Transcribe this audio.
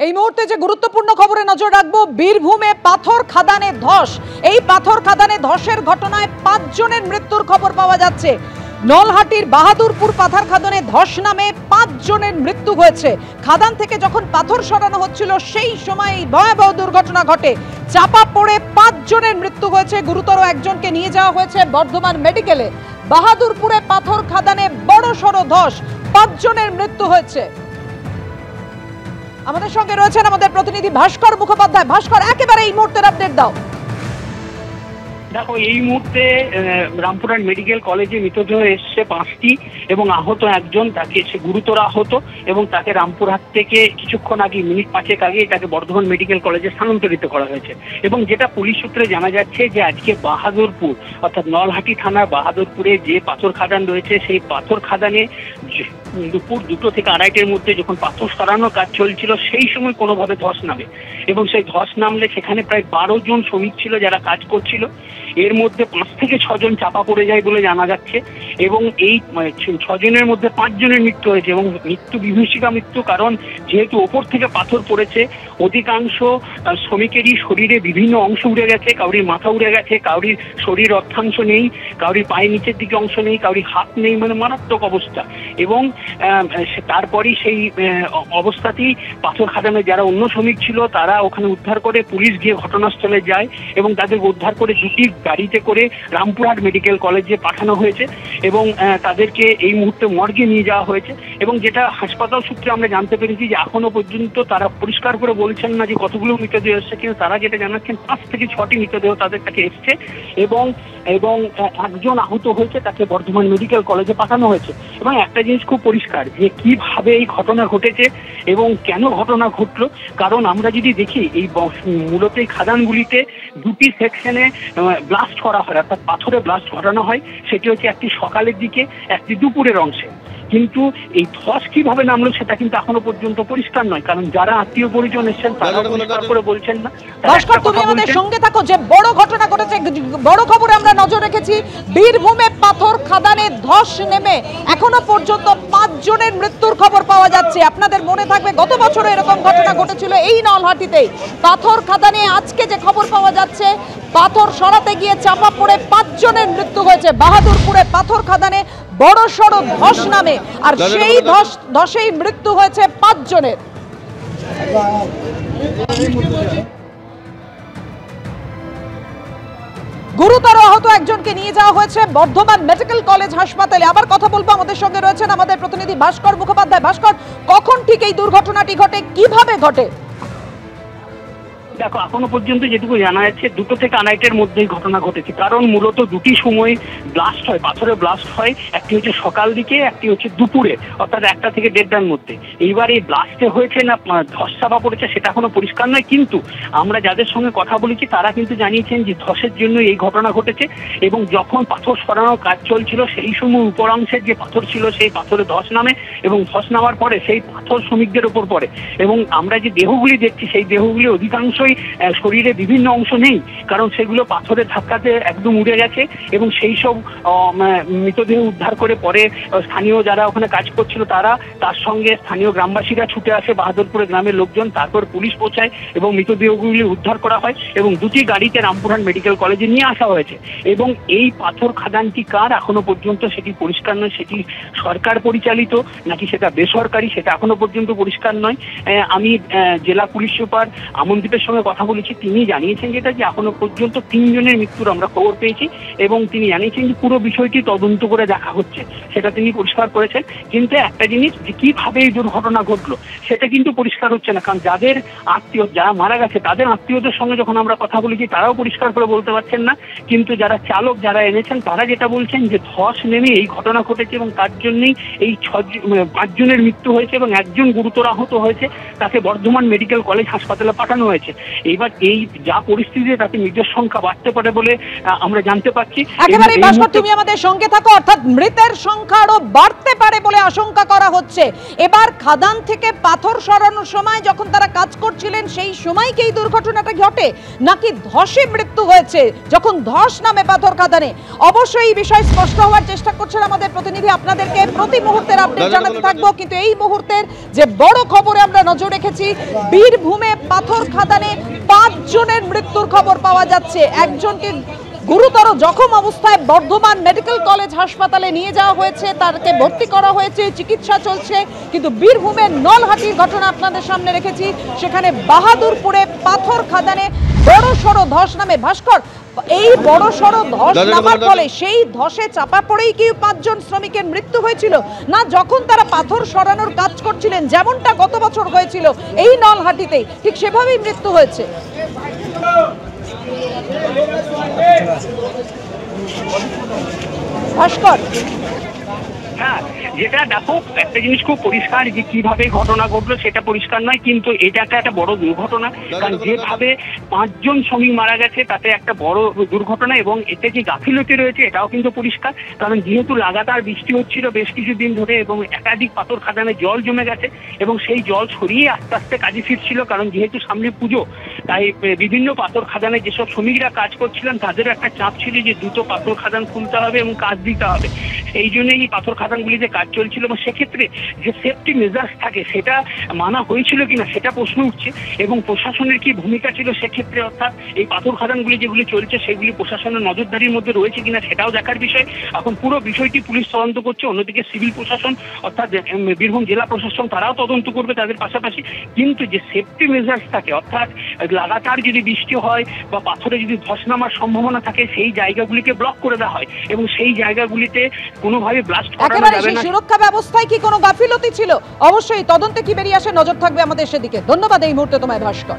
এই মুহূর্তে যে গুরুত্বপূর্ণ খবরে নজর রাখবো, বীরভূমে পাথর খাদানে ধস। এই পাথর খাদানে ধসের ঘটনায় 5 জনের মৃত্যুর খবর পাওয়া যাচ্ছে। নলহাটির বাহাদুরপুর পাথর খাদানে ধস নামে 5 জনের মৃত্যু হয়েছে। খাদান থেকে যখন পাথর সরানো হচ্ছিল সেই সময় ভয়াবহ দুর্ঘটনা ঘটে। চাপা পড়ে 5 জনের মৃত্যু হয়েছে, গুরুতর একজনকে নিয়ে যাওয়া হয়েছে বর্ধমান মেডিকেলে। বাহাদুরপুরে পাথর খাদানে বড় সড় ধস, 5 জনের মৃত্যু হয়েছে। আমাদের সঙ্গে রয়েছেন আমাদের প্রতিনিধি ভাস্কর মুখোপাধ্যায়। ভাস্কর, একেবারে এই মুহূর্তের আপডেট দাও। দেখো, এই মুহূর্তে রামপুরহাট মেডিকেল কলেজে মৃতদেহ এসছে 5টি এবং আহত একজন, তাকে সে গুরুতর আহত এবং তাকে রামপুরহাট থেকে কিছুক্ষণ আগে, মিনিট 5 আগে তাকে বর্ধমান মেডিকেল কলেজে স্থানান্তরিত করা হয়েছে। এবং যেটা পুলিশ সূত্রে জানা যাচ্ছে যে আজকে বাহাদুরপুর অর্থাৎ নলহাটি থানার বাহাদুরপুরে যে পাথর খাদান রয়েছে, সেই পাথর খাদানে দুপুর 2টো থেকে 2:30টার মধ্যে যখন পাথর সরানোর কাজ চলছিল সেই সময় কোনোভাবে ধস নামে এবং সেই ধস নামলে সেখানে প্রায় 12 জন শ্রমিক ছিল যারা কাজ করছিল। এর মধ্যে 5 থেকে 6 জন চাপা পড়ে যায় বলে জানা যাচ্ছে এবং এই 6 জনের মধ্যে 5 জনের মৃত্যু হয়েছে এবং মৃত্যু বিভীষিকা মৃত্যু। কারণ যেহেতু ওপর থেকে পাথর পড়েছে, অধিকাংশ শ্রমিকেরই শরীরে বিভিন্ন অংশ উড়ে গেছে, কাউরির মাথা উড়ে গেছে, কাউরির শরীর অর্ধাংশ নেই, কাউরির পায়ের নিচের দিকে অংশ নেই, কাউরির হাত নেই, মানে মারাত্মক অবস্থা। এবং তারপরেই সেই অবস্থাতেই পাথর খাদানে যারা অন্য শ্রমিক ছিল তারা ওখানে উদ্ধার করে, পুলিশ গিয়ে ঘটনাস্থলে যায় এবং তাদেরকে উদ্ধার করে 2টি গাড়িতে করে রামপুরহাট মেডিকেল কলেজে পাঠানো হয়েছে এবং তাদেরকে এই মুহূর্তে মর্গে নিয়ে যাওয়া হয়েছে। এবং যেটা হাসপাতাল সূত্রে আমরা জানতে পেরেছি যে এখনো পর্যন্ত তারা পরিষ্কার করে বলছেন না যে কতগুলো মৃতদেহ এসছে, কিন্তু তারা যেটা জানাচ্ছেন 5 থেকে 6টি মৃতদেহ তাদের কাছে এসছে এবং একজন আহত হয়েছে, তাকে বর্ধমান মেডিকেল কলেজে পাঠানো হয়েছে। এবং একটা জিনিস খুব পরিষ্কার যে কিভাবে এই ঘটনা ঘটেছে এবং কেন ঘটনা ঘটলো। কারণ আমরা যদি দেখি এই মূলত এই খাদানগুলিতে 2টি সেকশনে ব্লাস্ট করা হয়, অর্থাৎ পাথরে ব্লাস্ট ঘটানো হয়। সেটি হচ্ছে একটি সকালের দিকে, একটি দুপুরের অংশে। কিন্তু এই ধস কিভাবে নামলো সেটা কিন্তু এখনো পর্যন্ত পরিষ্কার নয়, কারণ যারা আত্মীয় পরিজন এসেছেন তারা পরিষ্কার করে বলছেন না। ভাস্কর, তুমি আমাদের সঙ্গে থাকো। যে বড় ঘটনা ঘটেছে, বড় খবরে আমরা নজর রেখেছি। বীরভূমে পাথর খাদানে ধস নেমে এখনো পর্যন্ত 5 জনের মৃত্যুর খবর পাওয়া যাচ্ছে। আপনাদের মনে থাকবে গত বছর এরকম ঘটনা ঘটেছিল এই নলহাটিতে। পাথর খাদানে আজকে যে খবর পাওয়া যাচ্ছে, পাথর সরাতে গিয়ে চাপা পড়ে 5 জনের মৃত্যু হয়েছে। বাহাদুরপুরে পাথর খাদানে বড় সড় ধস নামে, আর সেই ধসেই মৃত্যু হয়েছে 5 জনের। গুরুতর আহত একজনকে নিয়ে যাওয়া হয়েছে বর্ধমান মেডিকেল কলেজ হাসপাতালে। আবার কথা বলবো, আমাদের সঙ্গে রয়েছেন আমাদের প্রতিনিধি ভাস্কর মুখোপাধ্যায়। ভাস্কর, কখন ঠিক এই দুর্ঘটনাটি ঘটে, কিভাবে ঘটে? দেখো, এখনো পর্যন্ত যেটুকু জানা যাচ্ছে 2টো থেকে 2:30টার মধ্যেই ঘটনা ঘটেছে। কারণ মূলত 2টি সময় ব্লাস্ট হয়, পাথরে ব্লাস্ট হয়। একটি হচ্ছে সকাল দিকে, একটি হচ্ছে দুপুরে, অর্থাৎ 1টা থেকে 1:30টার মধ্যে। এইবার এই ব্লাস্টে হয়েছে না ধস চাপা পড়েছে সেটা এখনো পরিষ্কার নয়, কিন্তু আমরা যাদের সঙ্গে কথা বলেছি তারা কিন্তু জানিয়েছেন যে ধসের জন্য এই ঘটনা ঘটেছে। এবং যখন পাথর সরানোর কাজ চলছিল সেই সময় উপরাংশের যে পাথর ছিল সেই পাথরে ধস নামে এবং ধস নামার পরে সেই পাথর শ্রমিকদের উপর পড়ে। এবং আমরা যে দেহগুলি দেখছি সেই দেহগুলি অধিকাংশ শরীরে বিভিন্ন অংশ নেই, কারণ সেগুলো পাথরের ধাক্কাতে একদম উড়ে গেছে। এবং সেই সব মৃতদেহ উদ্ধার করে পরে স্থানীয় যারা ওখানে কাজ করছিল তারা, তার সঙ্গে স্থানীয় গ্রামবাসীরা ছুটে আসে, বাহাদুরপুরের গ্রামের লোকজন, তারপর পুলিশ পৌঁছায় এবং মৃতদেহগুলি উদ্ধার করা হয় এবং 2টি গাড়িতে রামপুরহাট মেডিকেল কলেজে নিয়ে আসা হয়েছে। এবং এই পাথর খাদানটি কার এখনো পর্যন্ত সেটি পরিষ্কার নয়। সেটি সরকার পরিচালিত নাকি সেটা বেসরকারি সেটা এখনো পর্যন্ত পরিষ্কার নয়। আমি জেলা পুলিশ সুপার আমনদীপের সঙ্গে কথা বলেছি, তিনি জানিয়েছেন যেটা যে এখনো পর্যন্ত 3 জনের মৃত্যুর আমরা খবর পেয়েছি এবং তিনি জানিয়েছেন যে পুরো বিষয়টি তদন্ত করে দেখা হচ্ছে, সেটা তিনি পরিষ্কার করেছেন। কিন্তু একটা জিনিস, যে কিভাবে এই দুর্ঘটনা ঘটলো সেটা কিন্তু পরিষ্কার হচ্ছে না। কারণ যাদের আত্মীয়, যারা মারা গেছে তাদের আত্মীয়দের সঙ্গে যখন আমরা কথা বলেছি তারাও পরিষ্কার করে বলতে পারছেন না। কিন্তু যারা চালক, যারা এনেছেন, তারা যেটা বলছেন যে ধস নেমে এই ঘটনা ঘটেছে এবং তার জন্যই এই 5 জনের মৃত্যু হয়েছে এবং একজন গুরুতর আহত হয়েছে, তাকে বর্ধমান মেডিকেল কলেজ হাসপাতালে পাঠানো হয়েছে। এইবার এই যা পরিস্থিতিতে তাতে মৃতের সংখ্যা বাড়তে পারে বলে আমরা জানতে পারছি। একেবারে ভাস্কর, তুমি আমাদের সঙ্গে থাকো। অর্থাৎ মৃতের সংখ্যা আরো বাড়তে পারে বলে আশঙ্কা করা হচ্ছে। এবার খাদান থেকে পাথর সরানোর সময় যখন তারা কাজ করছিলেন সেই সময় কি এই দুর্ঘটনাটা ঘটে, নাকি ধসে মৃত্যু হয়েছে যখন ধস নামে পাথর খাদানে? অবশ্যই এই বিষয় স্পষ্ট হওয়ার চেষ্টা করছেন আমাদের প্রতিনিধি। আপনাদেরকে প্রতি মুহূর্তের আপডেট জানাতে থাকবো, কিন্তু এই মুহূর্তের যে বড় খবরে আমরা নজর রেখেছি, বীরভূমে পাথর খাদানে 5 জনের মৃত্যুর খবর পাওয়া যাচ্ছে। একজনকে গুরুতর জখম অবস্থায় বর্ধমান মেডিকেল কলেজ হাসপাতালে নিয়ে যাওয়া হয়েছে, তাকে ভর্তি করা হয়েছে, চিকিৎসা চলছে। কিন্তু বীরভূমের নলহাটির ঘটনা আপনাদের সামনে রেখেছি, সেখানে বাহাদুরপুরে পাথর খাদানে বড় সড়ো ধস নামে। ভাস্কর, এই বড় সড়ো ধস নামার ফলে সেই ধসে চাপা পড়েই কি 5 জন শ্রমিকের মৃত্যু হয়েছিল, না যখন তারা পাথর সরানোর কাজ করছিলেন যেমনটা গত বছর হয়েছিল এই নলহাটিতে ঠিক সেভাবেই মৃত্যু হয়েছে? ভাস্কর, হ্যাঁ, যেটা দেখো একটা জিনিস খুব পরিষ্কার, যে কিভাবে ঘটনা ঘটলো সেটা পরিষ্কার নয়, কিন্তু এটা একটা বড় দুর্ঘটনা। কারণ যেভাবে 5 জন শ্রমিক মারা গেছে তাতে একটা বড় দুর্ঘটনা, এবং এতে যে গাফিলতি রয়েছে এটাও কিন্তু পরিষ্কার। কারণ যেহেতু লাগাতার বৃষ্টি হচ্ছিল বেশ কিছুদিন ধরে এবং একাধিক পাথর খাদানে জল জমে গেছে এবং সেই জল সরিয়ে আস্তে আস্তে কাজে ফিরছিল। কারণ যেহেতু সামনে পুজো, তাই বিভিন্ন পাথর খাদানে যেসব শ্রমিকরা কাজ করছিলেন তাদেরও একটা চাপ ছিল যে দ্রুত পাথর খাদান খুলতে হবে এবং কাজ দিতে হবে। এই জন্যই এই পাথর খাদানগুলিতে কাজ চলছিল, এবং সেক্ষেত্রে যে সেফটি মেজার্স থাকে সেটা মানা হয়েছিল কিনা সেটা প্রশ্ন উঠছে, এবং প্রশাসনের কি ভূমিকা ছিল সেক্ষেত্রে। অর্থাৎ এই পাথর খাদানগুলি যেগুলি চলছে সেগুলি প্রশাসনের নজরদারির মধ্যে রয়েছে কিনা সেটাও দেখার বিষয়। এখন পুরো বিষয়টি পুলিশ তদন্ত করছে, অন্যদিকে সিভিল প্রশাসন অর্থাৎ বীরভূম জেলা প্রশাসন তারাও তদন্ত করবে তাদের পাশাপাশি। কিন্তু যে সেফটি মেজার্স থাকে, অর্থাৎ লাগাতার যদি বৃষ্টি হয় বা পাথরে যদি ধস নামার সম্ভাবনা থাকে সেই জায়গাগুলিকে ব্লক করে দেওয়া হয়, এবং সেই জায়গাগুলিতে কোনোভাবে ব্লাস্ট করানো যাবে না। সুরক্ষা ব্যবস্থায় কি কোনো গাফিলতি ছিল? অবশ্যই তদন্তে কি বেরিয়ে আসে নজর থাকবে আমাদের সেদিকে। ধন্যবাদ এই মুহূর্তে তোমায় ভাস্কর।